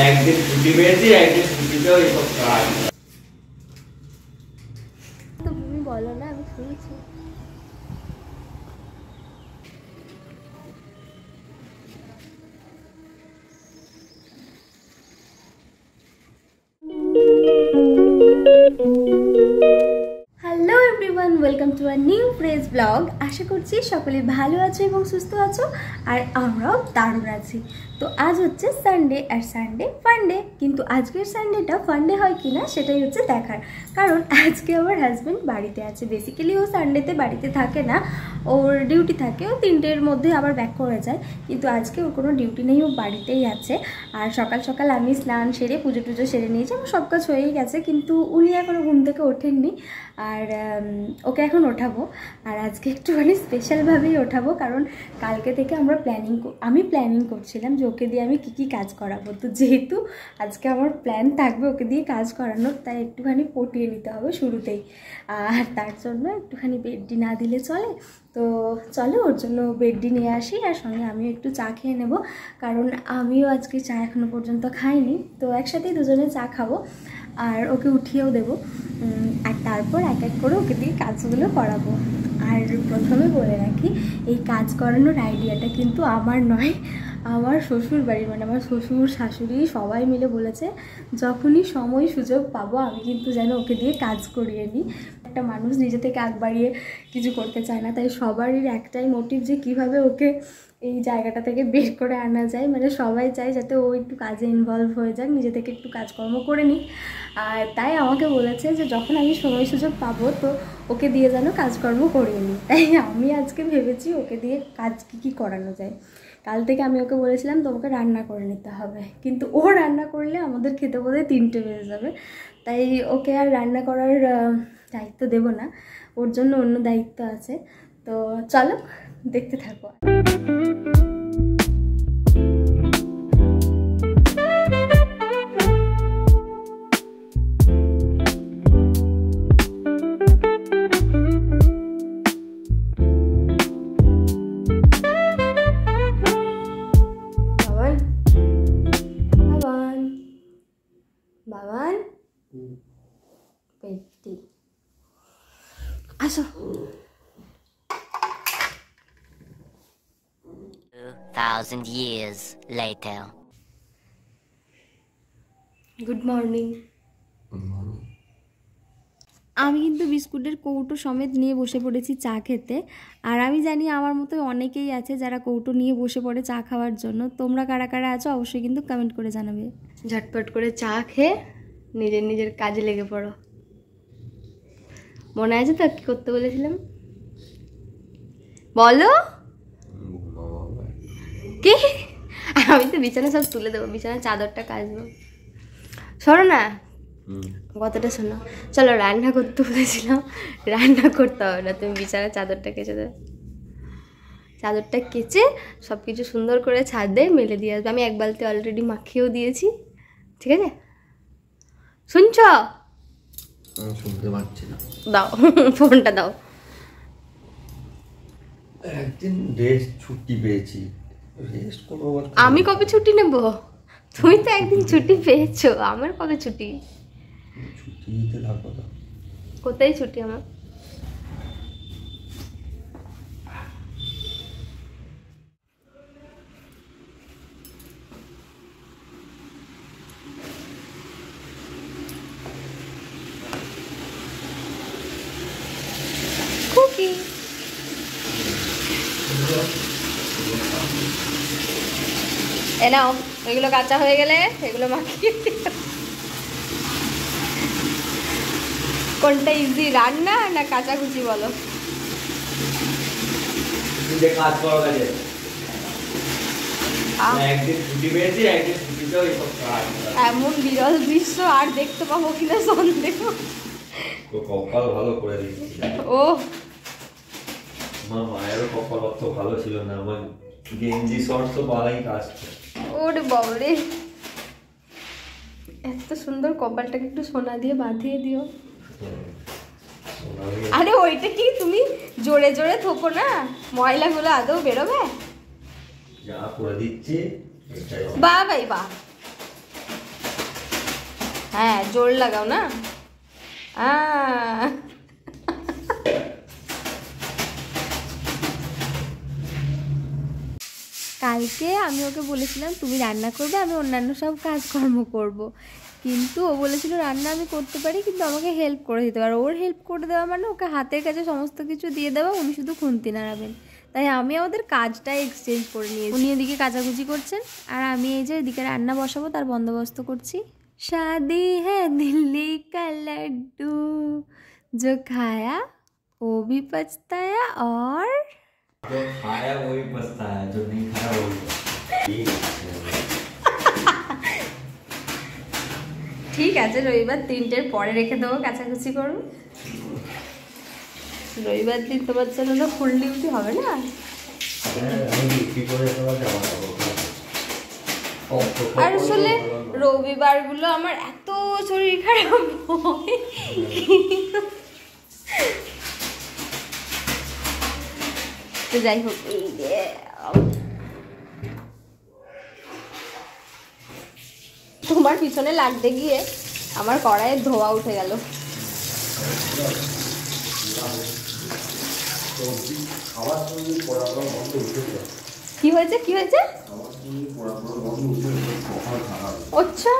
একদিন ছুটি পেয়েছি, একদিন ছুটিতেও এসব কাজ। তুমি বলো না, আমি শুনছি। Hello everyone, welcome to our new fresh blog. আশা করছি সকলে ভালো আছো এবং সুস্থ আছো, আর আমরাও দারুণ আছি। তো আজ হচ্ছে সানডে, আর সানডে ফান্ডে, কিন্তু আজকের সানডেটা ফান্ডে হয় কি না সেটাই হচ্ছে দেখার। কারণ আজকে আমার হাজব্যান্ড বাড়িতে আছে। বেসিক্যালি ও সানডেতে বাড়িতে থাকে না, ওর ডিউটি থাকে, ও 3টের মধ্যে আবার ব্যাক করে যায়। কিন্তু আজকে ওর কোনো ডিউটি নেই, ও বাড়িতেই আছে। আর সকাল সকাল আমি স্নান সেরে পুজো টুজো সেরে নিয়েছি, আমার সব কাজ হয়েই গেছে, কিন্তু উনি এখনও ঘুম থেকে ওঠেননি। আর ওকে এখন ওঠাবো, আর আজকে একটুখানি স্পেশালভাবেই ওঠাবো, কারণ কালকে থেকে আমি প্ল্যানিং করছিলাম যে ওকে দিয়ে আমি কী কাজ করাবো। তো যেহেতু আজকে আমার প্ল্যান থাকবে ওকে দিয়ে কাজ করানোর, তাই একটুখানি পটিয়ে নিতে হবে শুরুতেই। আর তার জন্য একটুখানি বেডটি না দিলে চলে। তো চলো ওর জন্য বেডটি নিয়ে আসি, আর সঙ্গে আমিও একটু চা খেয়ে নেব, কারণ আমিও আজকে চা এখনও পর্যন্ত খাইনি। তো একসাথেই দুজনে চা খাবো, আর ওকে উঠিয়েও দেবো, আর তারপর এক এক করে ওকে দিয়ে কাজগুলো করাবো। আর প্রথমে বলে রাখি, এই কাজ করানোর আইডিয়াটা কিন্তু আমার নয়, আমার শ্বশুর বাড়ির, মানে আমার শ্বশুর শাশুড়ি সবাই মিলে বলেছে যখনই সময় সুযোগ পাবো আমি কিন্তু যেন ওকে দিয়ে কাজ করিয়ে নিই। একটা মানুষ নিজে থেকে আগ বাড়িয়ে কিছু করতে চায় না, তাই সবারই একটাই মোটিভ যে কীভাবে ওকে এই জায়গাটা থেকে বের করে আনা যায়। মানে সবাই চায় যাতে ও একটু কাজে ইনভলভ হয়ে যাক, নিজে থেকে একটু কাজকর্ম করে নিক। আর তাই আমাকে বলেছে যে যখন আমি সময় সুযোগ পাবো তো ওকে দিয়ে যেন কাজকর্ম করিয়ে নিই। তাই আমি আজকে ভেবেছি ওকে দিয়ে কাজ কী করানো যায়। কাল থেকে আমি ওকে বলেছিলাম তোমাকে রান্না করে নিতে হবে, কিন্তু ও রান্না করলে আমাদের খেতে বোধহয় 3টে বেজে যাবে। তাই ওকে আর রান্না করার দায়িত্ব দেব না, ওর জন্য অন্য দায়িত্ব আছে। তো চলো দেখতে থাকো। বাবান পেটি আসো। 2,000 years later. Good morning. আমি কিন্তু বিস্কুটের কৌটো সমেত নিয়ে বসে পড়েছি চা খেতে। আর আমি জানি আমার মতো অনেকেই আছে যারা কৌটো নিয়ে বসে পড়ে চা খাওয়ার জন্য। তোমরা কারা কারা আছো অবশ্যই কিন্তু কমেন্ট করে জানাবে। ঝটপট করে চা খেয়ে নিজের নিজের কাজে লেগে পড়ো। মনে আছে তো কী করতে বলেছিলাম? বলো কি? আমি তো বিছানা সব তুলে দেবো, বিছানার চাদরটা কাচবো। শোনো না, কথাটা শোনো। চলো রান্না করতে বলেছিলাম, রান্না করতে হবে না, তুমি বিছানার চাদরটা কেচে দেবে। চাদরটা কেচে সব কিছু সুন্দর করে ছাদে মেলে দিয়ে আসবে। আমি এক বালতি অলরেডি মাখিয়েও দিয়েছি, ঠিক আছে? শুনছ? শুনতে পাচ্ছি না। দাও ফোনটা দাও। একদিন রেস্ট ছুটি পেয়েছি, রেস্ট করবো। আমি কবে ছুটি নেব? তুমি তো একদিন ছুটি পেয়েছো, আমার কবে ছুটি? ছুটি নিতে লাগবে না। কোথায় ছুটি আমার? খুকি এ নাও, এগুলো কাঁচা হয়ে গেলে এগুলো মাখিয়ে কোনটা ইজি, রান্না না কাচাকুচি বলো? কাজ করো কাজে, একদিন ছুটি পেয়েছি, একদিন ছুটিতেও এসব কাজ। এমন বিরল দৃশ্য আর দেখতে পাবো কিনা সন্দেহ। কপাল ভালো করে দিচ্ছি। ও আমার মায়েরও কপাল অত ভালো ছিল না, আমার গেঞ্জি শর্টস তো বালাই কাজ। ওরে বাবারে, এত সুন্দর কপালটাকে একটু সোনা দিয়ে বাঁধিয়ে দিও। আরে ওইটা কি তুমি জোরে জোরে থোপো না, ময়লাগুলো আদৌ বেরোবে? যা করে দিচ্ছি বাহ ভাই বাহ, হ্যাঁ জোর লাগাও না। কালকে আমি ওকে বলেছিলাম তুমি রান্না করবে, আমি অন্যান্য সব কাজকর্ম করব, কিন্তু ও বলেছিল রান্না আমি করতে পারি কিন্তু আমাকে হেল্প করে দিতে পারো। ওর হেল্প করে দেওয়া মানে ওকে হাতের কাছে সমস্ত কিছু দিয়ে দেওয়া, উনি শুধু খুন্তি নাড়াবেন। তাই আমি আমাদের কাজটাই এক্সচেঞ্জ করে নিয়েছি। উনি এদিকে কাচাকুচি করছেন আর আমি এই যে এদিকে রান্না বসাবো তার বন্দোবস্ত করছি। शादी है दिल्ली का लड्डू जो खाया वो भी पछताया और जो खाया वो भी पछताया, जो नहीं खाया वो भी। ঠিক আছে, রবিবার 3টের পরে রেখে দেবো, কাছাকাছি করো। রবিবার দিন তোমার জন্য না ফুল ডিউটি হবে না? আর আসলে রবিবারগুলো আমার এত শরীর খারাপ হয়, তো যাই হোক এই যে তোমার পিছনে লাগতে গিয়ে আমার কড়াইয়ের ধোয়া উঠে গেল। কি হয়েছে কি হয়েছে? আচ্ছা,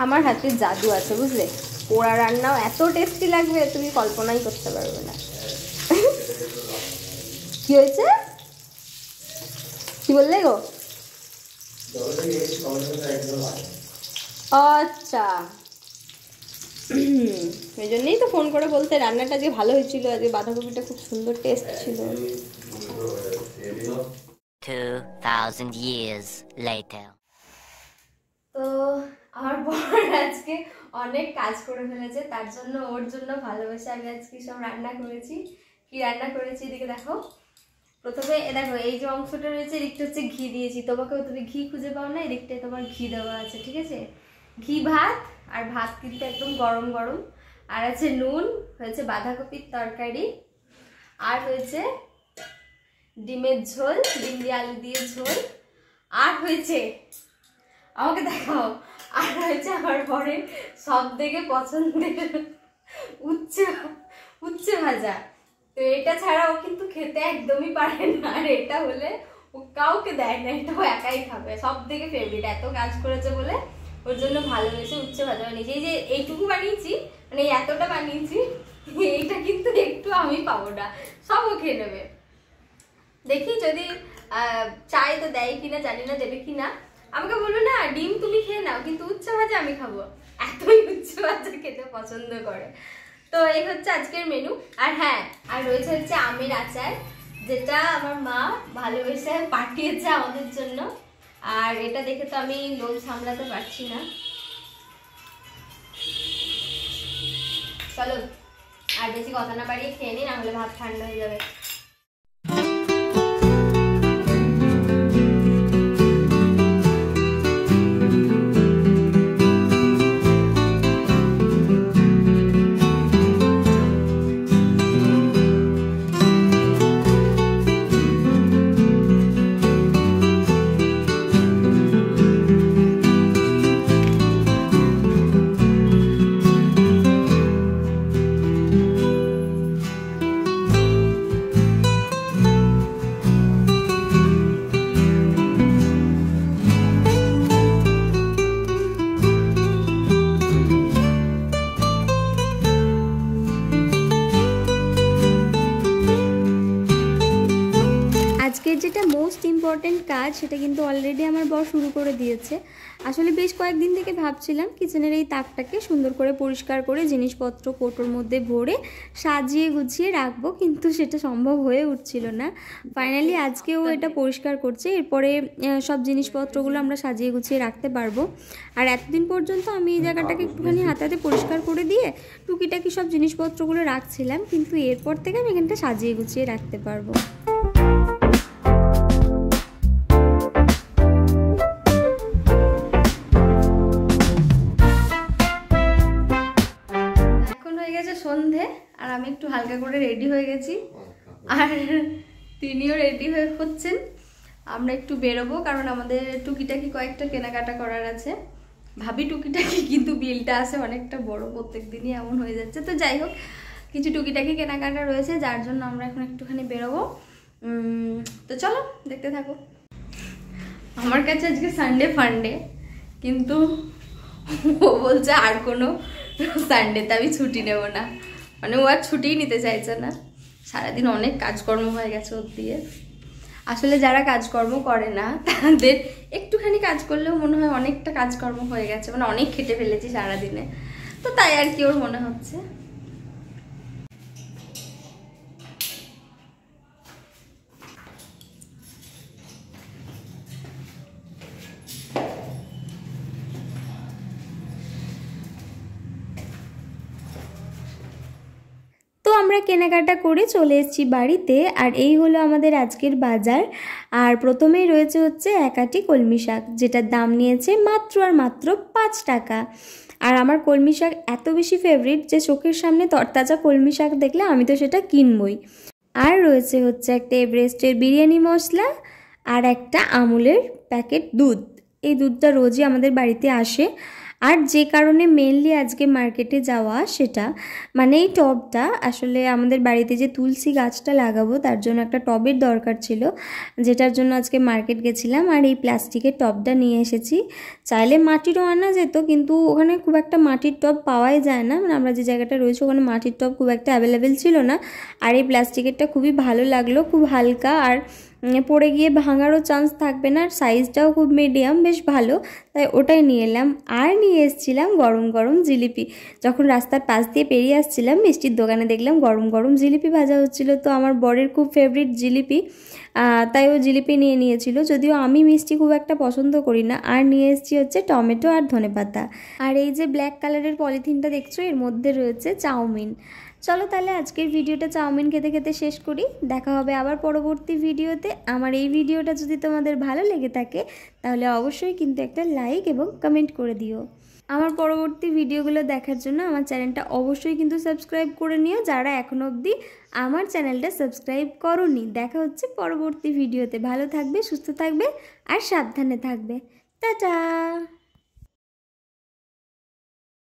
আমার হাতে জাদু আছে বুঝলে, পোড়া রান্নাও এত টেস্টি লাগবে তুমি কল্পনাই করতে পারবে না। কি হয়েছে কি বললে গো? আচ্ছা, এই জন্যই তো ফোন করে বলতে রান্নাটা যে ভালো হয়েছিল, আজকে বাঁধাকপিটা খুব সুন্দর টেস্ট ছিল। 2000 years later. তো আমার বর আজকে অনেক কাজ করে ফেলেছে, তার জন্য ওর জন্য ভালোবেসে আমি আজকে সব রান্না করেছি। কি রান্না করেছি এদিকে দেখো। প্রথমে দেখো এই যে অংশটা রয়েছে এদিকটা হচ্ছে ঘি দিয়েছি, তোমাকেও তুমি ঘি খুঁজে পাও না, এদিকটায় তোমার ঘি দেওয়া আছে, ঠিক আছে। ঘি ভাত, আর ভাত কিন্তু একদম গরম গরম, আর আছে নুন, হয়েছে বাঁধাকপির তরকারি, আর হয়েছে ডিমের ঝোল, ডিম দিয়ে আলু দিয়ে ঝোল, আর হয়েছে আমাকে দেখাও, আর হয়েছে আমার বরের সব থেকে পছন্দের উচ্ছে ভাজা। তো এটা ছাড়া ও কিন্তু খেতে একদমই পারে না, আর এটা হলে ও কাউকে দেয় না, এটা ও একাই খাবে, সব থেকে ফেভারিট। এত কাজ করেছে বলে ওর জন্য ভালোবেসে উচ্ছে ভাজা বানিয়েছি। এই যে এইটুকু বানিয়েছি, মানে এতটা বানিয়েছি, এইটা কিন্তু একটু আমি পাবো না, সব ও খেয়ে নেবে। দেখি যদি চাই তো দেয় কিনা, জানি না দেবে কিনা। আমাকে বলবে না ডিম তুমি খেয়ে নাও, কিন্তু উচ্ছে ভাজা আমি খাবো, এতই উচ্ছে ভাজা খেতে পছন্দ করে। তো এই হচ্ছে আজকের মেনু। আর হ্যাঁ, আর রয়েছে হচ্ছে আমের আচার, যেটা আমার মা ভালোবেসে পাঠিয়েছে আমাদের জন্য। আর এটা দেখে তো আমি লোভ সামলাতে পারছি না। চলো আর বেশি কথা না বাড়িয়ে খেয়ে নিই, না হলে ভাত ঠান্ডা হয়ে যাবে। আজকের যেটা মোস্ট ইম্পর্টেন্ট কাজ সেটা কিন্তু অলরেডি আমার বর শুরু করে দিয়েছে। আসলে বেশ কয়েকদিন থেকে ভাবছিলাম কিচেনের এই তাকটাকে সুন্দর করে পরিষ্কার করে জিনিসপত্র কৌটোর মধ্যে ভরে সাজিয়ে গুছিয়ে রাখবো, কিন্তু সেটা সম্ভব হয়ে উঠছিল না। ফাইনালি আজকেও এটা পরিষ্কার করছে, এরপরে সব জিনিসপত্রগুলো আমরা সাজিয়ে গুছিয়ে রাখতে পারবো। আর এতদিন পর্যন্ত আমি এই জায়গাটাকে একটুখানি হাতে হাতে পরিষ্কার করে দিয়ে টুকিটাকি সব জিনিসপত্রগুলো রাখছিলাম, কিন্তু এরপর থেকে আমি এখানটা সাজিয়ে গুছিয়ে রাখতে পারবো। সন্ধে, আর আমি একটু হালকা করে রেডি হয়ে গেছি, আর তিনিও রেডি হচ্ছেন। আমরা একটু বেরোবো, কারণ আমাদের টুকিটাকি কয়েকটা কেনাকাটা করার আছে। ভাবি টুকিটাকি, কিন্তু বিলটা আসে অনেকটা বড়, প্রত্যেক দিনই এমন হয়ে যাচ্ছে। তো যাই হোক, কিছু টুকিটাকি কেনাকাটা রয়েছে, যার জন্য আমরা এখন একটুখানি বেরোবো। তো চলো দেখতে থাকো। আমার কাছে আজকে সানডে ফান্ডে, কিন্তু ও বলছে আর কোনো সানডেতে আমি ছুটি নেব না, মানে ও আর ছুটিই নিতে চাইছে না। সারাদিন অনেক কাজকর্ম হয়ে গেছে ওর দিয়ে। আসলে যারা কাজকর্ম করে না তাদের একটুখানি কাজ করলেও মনে হয় অনেকটা কাজকর্ম হয়ে গেছে, মানে অনেক খেটে ফেলেছি সারাদিনে, তো তাই আর কি ওর মনে হচ্ছে। তো আমরা কেনাকাটা করে চলে এসেছি বাড়িতে, আর এই হলো আমাদের আজকের বাজার। আর প্রথমেই রয়েছে হচ্ছে 1 আঁটি কলমি শাক, যেটার দাম নিয়েছে মাত্র আর মাত্র 5 টাকা। আর আমার কলমি শাক এত বেশি ফেভারিট যে চোখের সামনে তরতাজা কলমি শাক দেখলে আমি তো সেটা কিনবই। আর রয়েছে হচ্ছে একটা এভারেস্টের বিরিয়ানি মশলা, আর একটা আমুলের প্যাকেট দুধ। এই দুধটা রোজই আমাদের বাড়িতে আসে। আর যে কারণে মেনলি আজকে মার্কেটে যাওয়া, সেটা মানে এই টবটা আসলে আমাদের বাড়িতে যে তুলসী গাছটা লাগাবো তার জন্য একটা টবের দরকার ছিল, যেটার জন্য আজকে মার্কেট গেছিলাম। আর এই প্লাস্টিকের টবটা নিয়ে এসেছি। চাইলে মাটিরও আনা যেত, কিন্তু ওখানে খুব একটা মাটির টব পাওয়াই যায় না, মানে আমরা যে জায়গাটা রয়েছে ওখানে মাটির টব খুব একটা অ্যাভেলেবেল ছিল না। আর এই প্লাস্টিকেরটা খুবই ভালো লাগলো, খুব হালকা, আর পড়ে গিয়ে ভাঙারও চান্স থাকবে না, আর সাইজটাও খুব মিডিয়াম, বেশ ভালো, তাই ওটাই নিয়ে এলাম। আর নিয়ে এসেছিলাম গরম গরম জিলিপি। যখন রাস্তার পাশ দিয়ে পেরিয়ে আসছিলাম মিষ্টির দোকানে দেখলাম গরম গরম জিলিপি ভাজা হচ্ছিলো, তো আমার বরের খুব ফেভারিট জিলিপি, তাই ও জিলিপি নিয়ে নিয়েছিল, যদিও আমি মিষ্টি খুব একটা পছন্দ করি না। আর নিয়ে এসেছি হচ্ছে টমেটো আর ধনেপাতা। আর এই যে ব্ল্যাক কালারের পলিথিনটা দেখছো, এর মধ্যে রয়েছে চাউমিন। চলো তাহলে আজকের ভিডিওটা চাউমিন খেতে খেতে শেষ করি। দেখা হবে আবার পরবর্তী ভিডিওতে। আমার এই ভিডিওটা যদি তোমাদের ভালো লেগে থাকে তাহলে অবশ্যই কিন্তু একটা লাইক এবং কমেন্ট করে দিও। আমার পরবর্তী ভিডিওগুলো দেখার জন্য আমার চ্যানেলটা অবশ্যই কিন্তু সাবস্ক্রাইব করে নিও, যারা এখনো অবধি আমার চ্যানেলটা সাবস্ক্রাইব করোনি। দেখা হচ্ছে পরবর্তী ভিডিওতে। ভালো থাকবে, সুস্থ থাকবে আর সাবধানে থাকবে। টাটা।